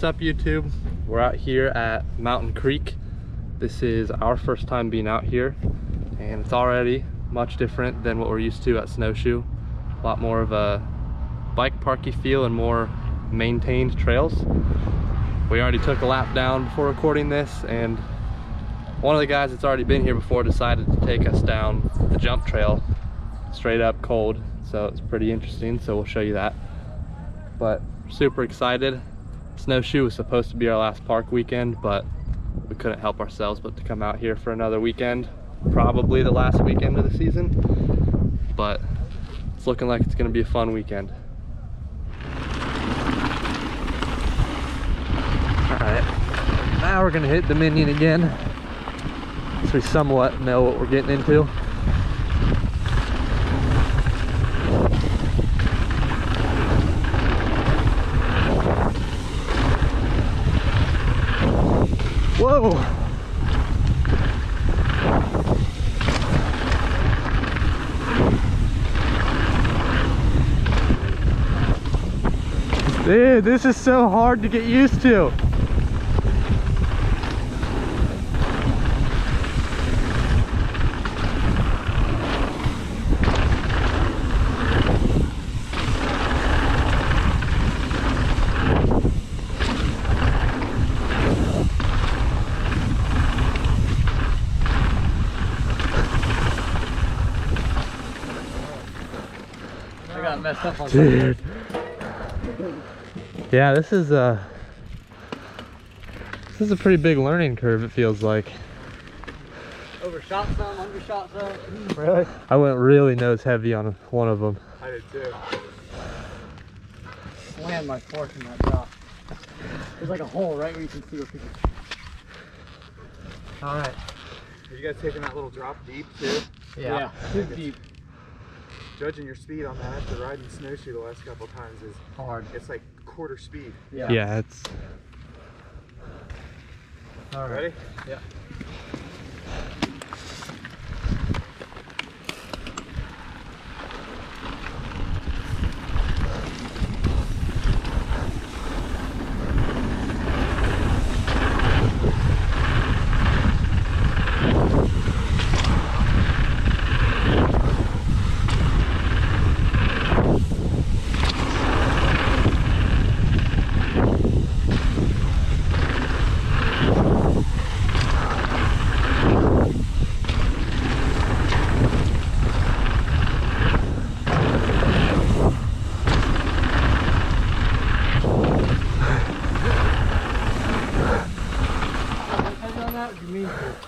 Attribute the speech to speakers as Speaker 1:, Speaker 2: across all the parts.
Speaker 1: What's up, YouTube? We're out here at Mountain Creek. This is our first time being out here, and it's already much different than what we're used to at Snowshoe. A lot more of a bike parky feel and more maintained trails. We already took a lap down before recording this, and one of the guys that's already been here before decided to take us down the jump trail straight up cold, so it's pretty interesting, so we'll show you that. But super excited. Snowshoe was supposed to be our last park weekend, but we couldn't help ourselves but to come out here for another weekend, probably the last weekend of the season, but it's looking like it's going to be a fun weekend. Alright, now we're going to hit the Minion again, so we somewhat know what we're getting into. Whoa! Dude, this is so hard to get used to.
Speaker 2: Messed up on
Speaker 1: dude. Yeah, this is a pretty big learning curve, it feels like.
Speaker 2: Overshot some, undershot some.
Speaker 1: Really? I went really nose heavy on one of them.
Speaker 3: I did too.
Speaker 2: Slammed my fork in that drop. There's like a hole right where you can see where people. Alright.
Speaker 3: Are you guys taking that little drop deep too?
Speaker 2: Yeah. Too deep.
Speaker 3: Judging your speed on that after riding Snowshoe the last couple times is
Speaker 2: hard.
Speaker 3: It's like quarter speed.
Speaker 1: Yeah, it's...
Speaker 3: All right. Ready?
Speaker 2: Yeah.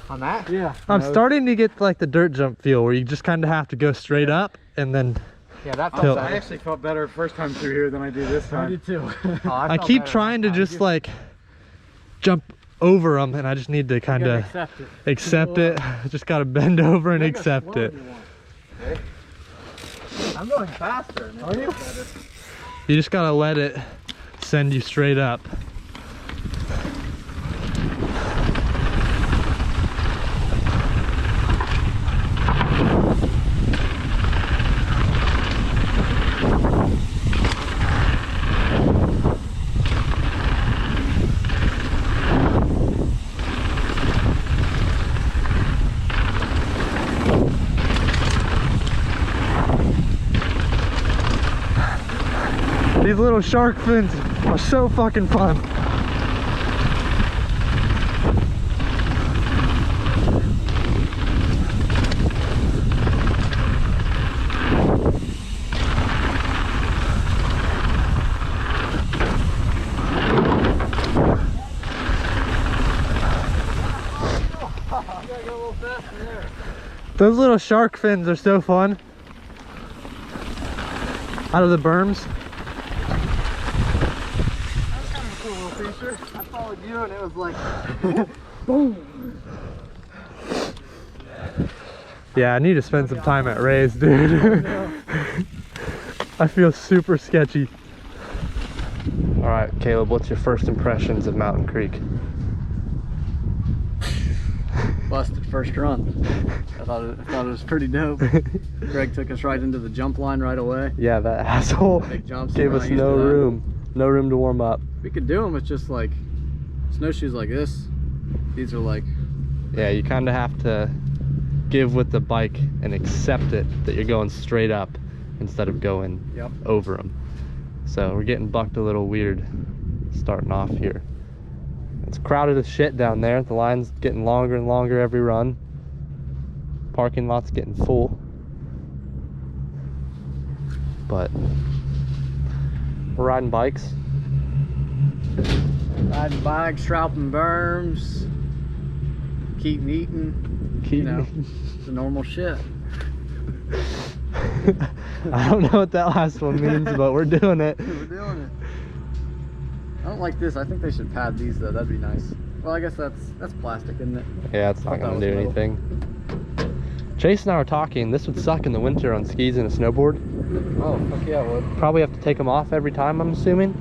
Speaker 2: On that?
Speaker 1: Yeah. I'm starting to get like the dirt jump feel where you just kind of have to go straight up and then...
Speaker 2: Yeah, that felt
Speaker 1: tilt.
Speaker 3: I actually felt better first time through here than I do this time.
Speaker 2: I did too.
Speaker 1: I keep trying to just like jump over them, and I just need to kind of accept it. I just got to bend over and accept it.
Speaker 2: Okay. I'm going faster. Are you?
Speaker 1: You just got to let it send you straight up. These little shark fins are so fucking fun. Those little shark fins are so fun. Out of the berms.
Speaker 2: I followed you and it was like boom.
Speaker 1: Yeah, I need to spend some time at Ray's, dude. I feel super sketchy. All right, Caleb, what's your first impressions of Mountain Creek?
Speaker 2: Busted first run. I thought it was pretty dope. Greg took us right into the jump line right away.
Speaker 1: Yeah, that asshole
Speaker 2: Big jumps
Speaker 1: gave us no room. No room to warm up.
Speaker 2: We could do them with just like snowshoes like this. These are like...
Speaker 1: Yeah, you kind of have to give with the bike and accept it that you're going straight up instead of going over them. So we're getting bucked a little weird starting off here. It's crowded as shit down there. The line's getting longer and longer every run. Parking lot's getting full. But we're riding bikes.
Speaker 2: Riding bikes, shrouding berms, keeping eating, you know, the normal shit.
Speaker 1: I don't know what that last one means, but we're doing it.
Speaker 2: We're doing it. I don't like this. I think they should pad these though. That'd be nice. Well, I guess that's plastic, isn't it?
Speaker 1: Yeah, it's not gonna do anything. Chase and I were talking. This would suck in the winter on skis and a snowboard.
Speaker 2: Oh, fuck yeah, it would.
Speaker 1: Probably have to take them off every time, I'm assuming.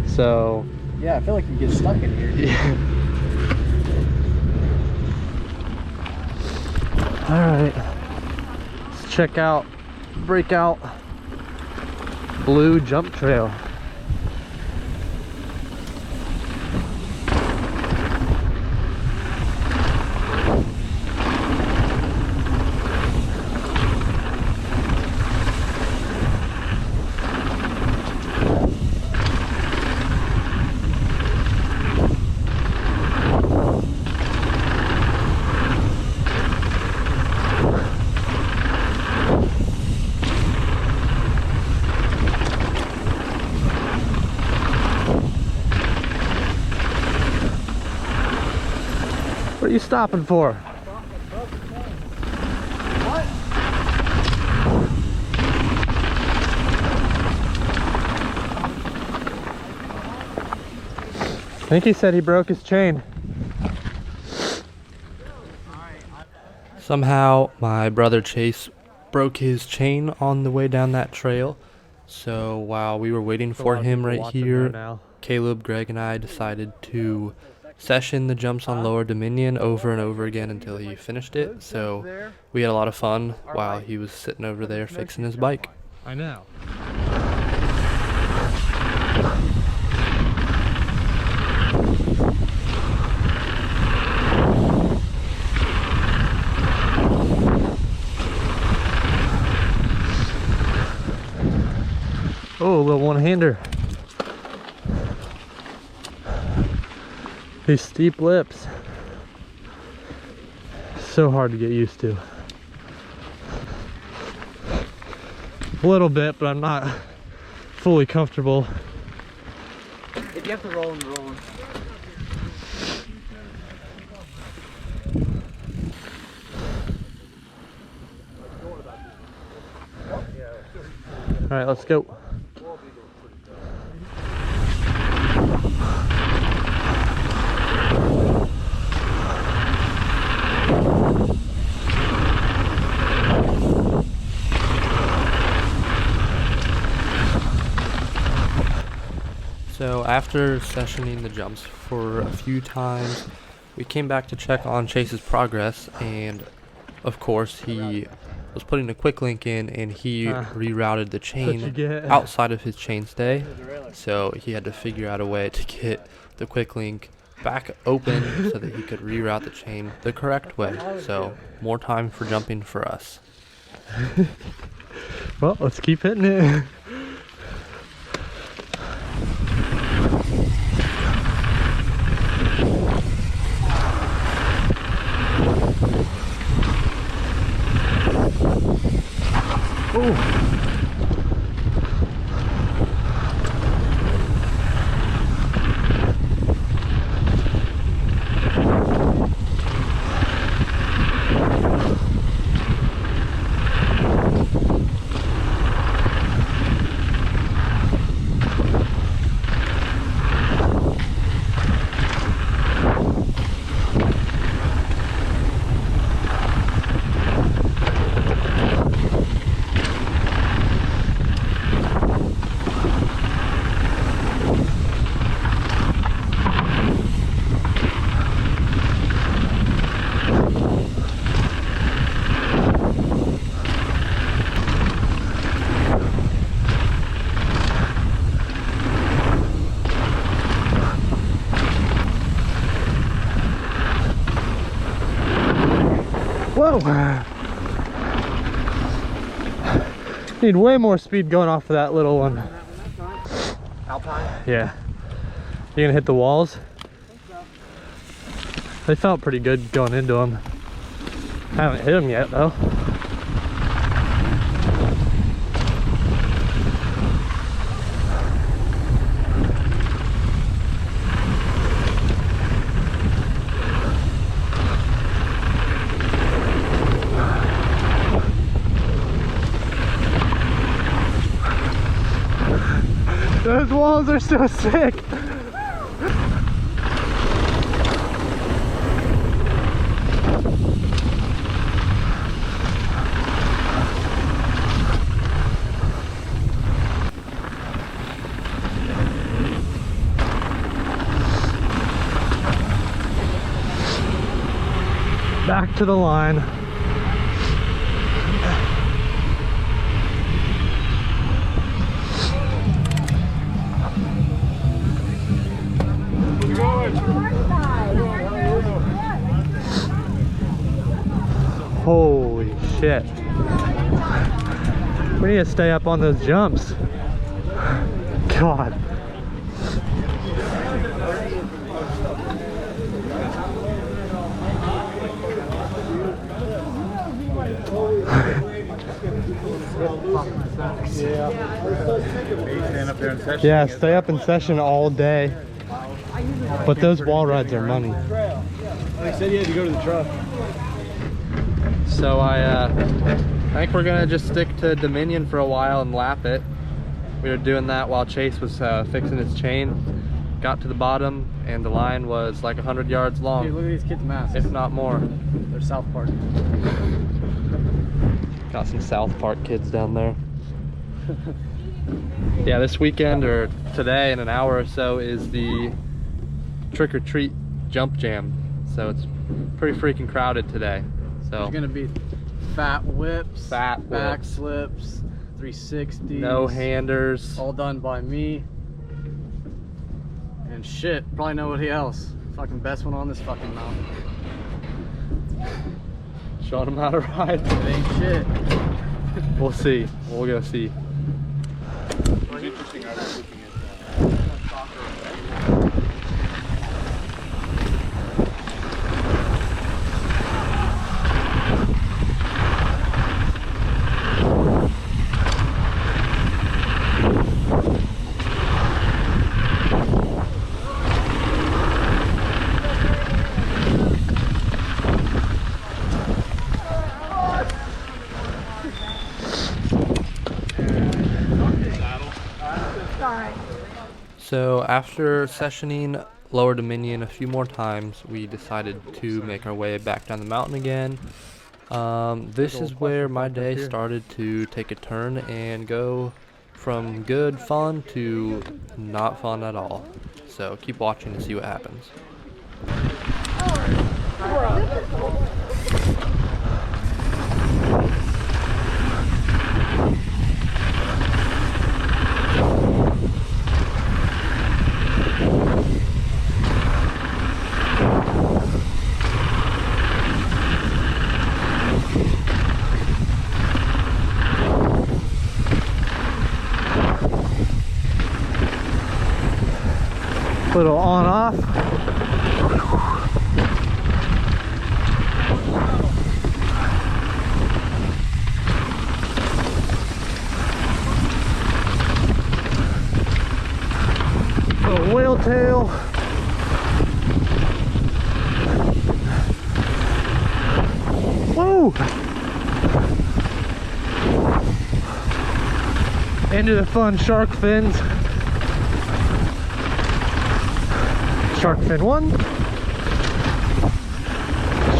Speaker 1: So.
Speaker 2: Yeah, I feel like you get stuck in here.
Speaker 1: Yeah. All right. Let's check out Breakout Blue Jump Trail. What are you stopping for?
Speaker 2: What?
Speaker 1: I think he said he broke his chain. Somehow my brother Chase broke his chain on the way down that trail. So while we were waiting for him right here, Caleb, Greg, and I decided to session the jumps on Lower Minion over and over again until he finished it. So we had a lot of fun while he was sitting over there fixing his bike.
Speaker 3: I know.
Speaker 1: Oh, a little one-hander. These steep lips. So hard to get used to. A little bit, but I'm not fully comfortable.
Speaker 2: If you have to roll and roll.
Speaker 1: All right, let's go. So after sessioning the jumps for a few times, we came back to check on Chase's progress, and of course he was putting a quick link in and he rerouted the chain outside of his chainstay. So he had to figure out a way to get the quick link back open so that he could reroute the chain the correct way. So more time for jumping for us. Well, let's keep hitting it. Ooh. Whoa! Need way more speed going off of that little one.
Speaker 3: Alpine?
Speaker 1: Yeah. You gonna hit the walls? They felt pretty good going into them. Haven't hit them yet though. Those walls are so sick. Back to the line. Holy shit. We need to stay up on those jumps. God. Yeah, stay up in session all day. But those wall rides are money.
Speaker 3: He said he had to go to the truck.
Speaker 1: So I think we're gonna just stick to Minion for a while and lap it. We were doing that while Chase was fixing his chain. Got to the bottom and the line was like 100 yards long.
Speaker 2: Dude, look at these kids' masks.
Speaker 1: If not more.
Speaker 2: They're South Park.
Speaker 1: Got some South Park kids down there. Yeah, this weekend or today in an hour or so is the trick or treat jump jam. So it's pretty freaking crowded today. So
Speaker 2: There's gonna be fat whips, back
Speaker 1: whips,
Speaker 2: slips, 360s,
Speaker 1: no handers,
Speaker 2: all done by me. And shit, probably nobody else. Fucking best one on this fucking mountain.
Speaker 1: showing them how to ride.
Speaker 2: It ain't shit.
Speaker 1: We'll see. We'll go see.
Speaker 3: Well, interesting. I was looking at
Speaker 1: So after sessioning Lower Dominion a few more times, we decided to make our way back down the mountain again. This is where my day started to take a turn and go from good fun to not fun at all. So keep watching to see what happens. Little on off. Little whale tail. Woo! Into the fun shark fins. Shark fin 1,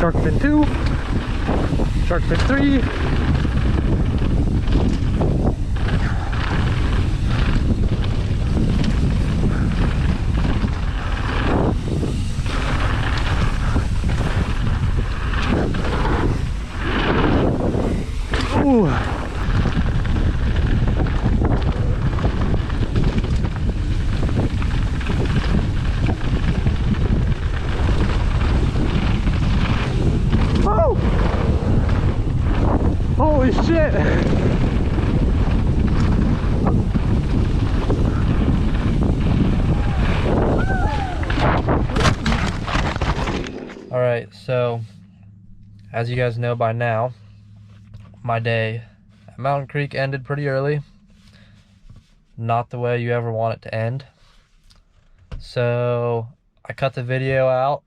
Speaker 1: shark fin 2, shark fin 3, ooh. shit! Alright, so as you guys know by now, my day at Mountain Creek ended pretty early. Not the way you ever want it to end. So I cut the video out.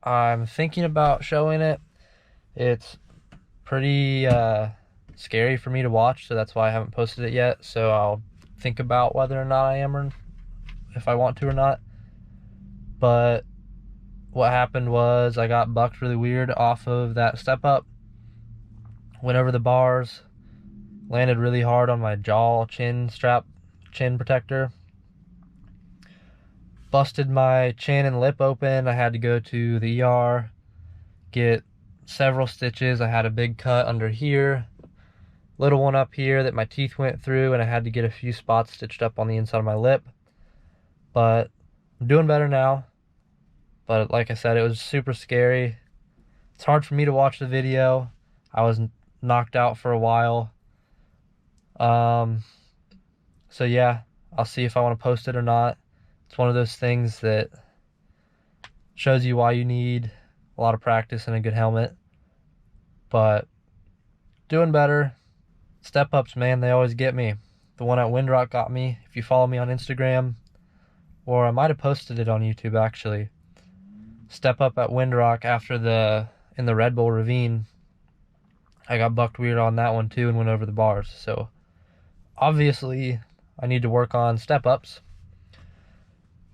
Speaker 1: I'm thinking about showing it. It's pretty scary for me to watch, so that's why I haven't posted it yet. So I'll think about whether or not I am, or if I want to or not. But what happened was I got bucked really weird off of that step up. Went over the bars, landed really hard on my jaw chin protector. Busted my chin and lip open. I had to go to the ER, get several stitches. I had a big cut under here, little one up here that my teeth went through, and I had to get a few spots stitched up on the inside of my lip. But I'm doing better now. But like I said, it was super scary. It's hard for me to watch the video. I was knocked out for a while. So yeah, I'll see if I want to post it or not. It's one of those things that shows you why you need a lot of practice and a good helmet. But doing better. Step ups, man, they always get me. The one at Windrock got me. If you follow me on Instagram, or I might have posted it on YouTube actually. Step up at Windrock in the Red Bull Ravine. I got bucked weird on that one too and went over the bars. So obviously I need to work on step ups.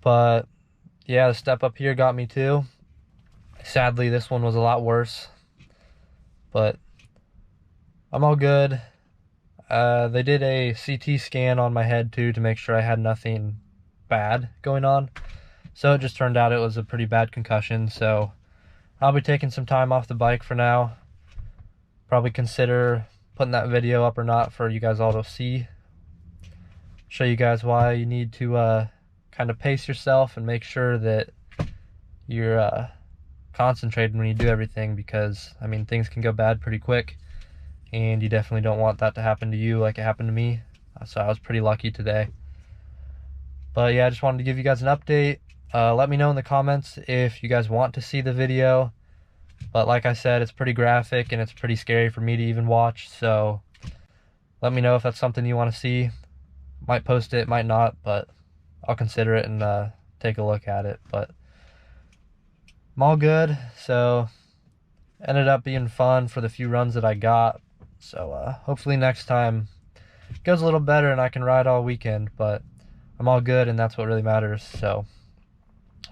Speaker 1: But yeah, the step up here got me too. Sadly, this one was a lot worse. But I'm all good. They did a CT scan on my head too to make sure I had nothing bad going on. So it just turned out it was a pretty bad concussion. So I'll be taking some time off the bike for now. Probably consider putting that video up or not for you guys all to see. Show you guys why you need to kind of pace yourself and make sure that you're concentrated when you do everything, because I mean things can go bad pretty quick, and you definitely don't want that to happen to you like it happened to me. So I was pretty lucky today. But yeah, I just wanted to give you guys an update. Let me know in the comments if you guys want to see the video. But like I said, it's pretty graphic and it's pretty scary for me to even watch. So let me know if that's something you want to see. Might post it, might not, but I'll consider it and take a look at it. But I'm all good. So ended up being fun for the few runs that I got. So hopefully next time it goes a little better and I can ride all weekend. But I'm all good, and that's what really matters. So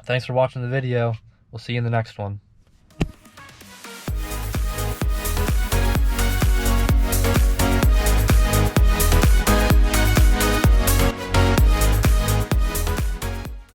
Speaker 1: thanks for watching the video. We'll see you in the next one.